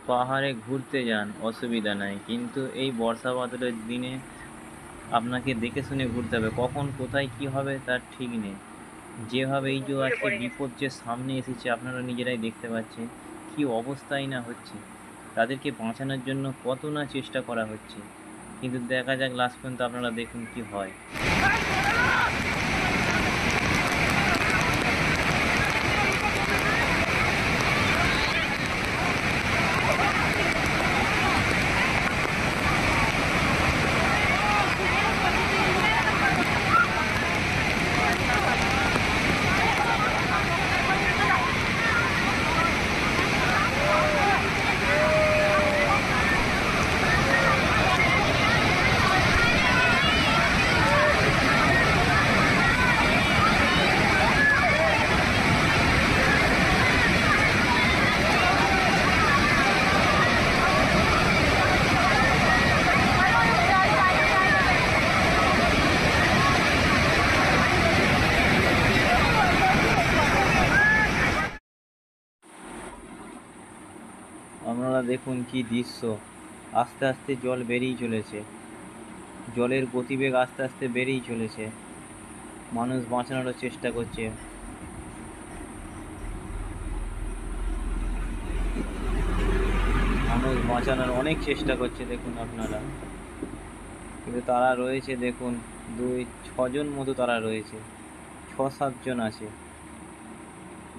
পাহাড়ে ঘুরতে যান, অসুবিধা নাই, কিন্তু এই বর্ষা বাদলের দিনে আপনাকে দেখে শুনে ঘুরতে হবে। কখন কোথায় কি হবে তার ঠিক নেই। যেভাবে এই যে মুখে আজকে পড়ে গেছে। বিপদ যে সামনে এসেছে আপনারা নিজেরাই দেখতে পাচ্ছেন, কি অবস্থাই না হচ্ছে। তাদেরকে বাঁচানোর জন্য কত না চেষ্টা করা হচ্ছে, কিন্তু দেখা যাক লাস্ট পর্যন্ত। আপনারা দেখুন কি হয়। আপনারা দেখুন কি দৃশ্য। আস্তে আস্তে জল বেরিয়ে চলেছে, জলের গতিবেগ আস্তে আস্তে বেড়েই চলেছে। মানুষ বাঁচানোর চেষ্টা করছে। মানুষ বাঁচানোর অনেক চেষ্টা করছে, দেখুন আপনারা। কিন্তু তারা রয়েছে দেখুন, 2-6 জন মতো তারা রয়েছে, 6-7 জন আছে।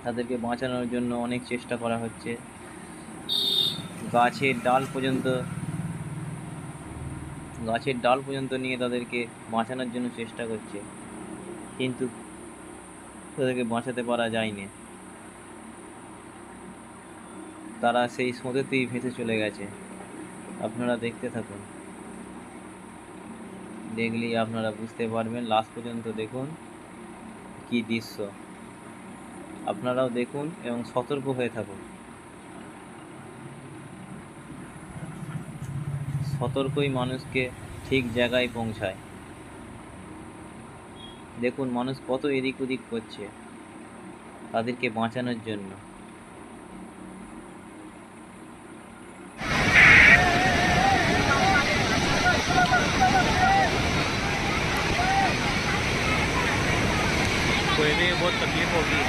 তাদেরকে বাঁচানোর জন্য অনেক চেষ্টা করা হচ্ছে। গাছের ডাল পর্যন্ত গাছের ডাল পর্যন্ত নিয়ে তাদেরকে বাঁচানোর জন্য চেষ্টা করছে, কিন্তু তাদেরকে বাঁচাতে পারা যায়নি। তারা সেই স্রোতেতেই ভেসে চলে গেছে। আপনারা দেখতে থাকুন, দেখলেই আপনারা বুঝতে পারবেন। লাস্ট পর্যন্ত দেখুন কি দৃশ্য। আপনারাও দেখুন এবং সতর্ক হয়ে থাকুন। সতর্কই মানুষকে ঠিক জায়গায় পৌঁছায়। দেখুন মানুষ কত এদিক ওদিক করছে তাদেরকে বাঁচানোর জন্য। कोई भी बहुत तकलीफ होगी।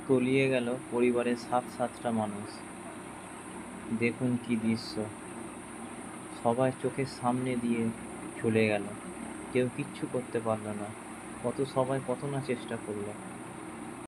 তলিয়ে গেল পরিবারের সাতটা মানুষ। দেখুন কি দৃশ্য, সবাই চোখের সামনে দিয়ে চলে গেল, কেউ কিচ্ছু করতে পারলো না। সবাই কত না চেষ্টা করলো।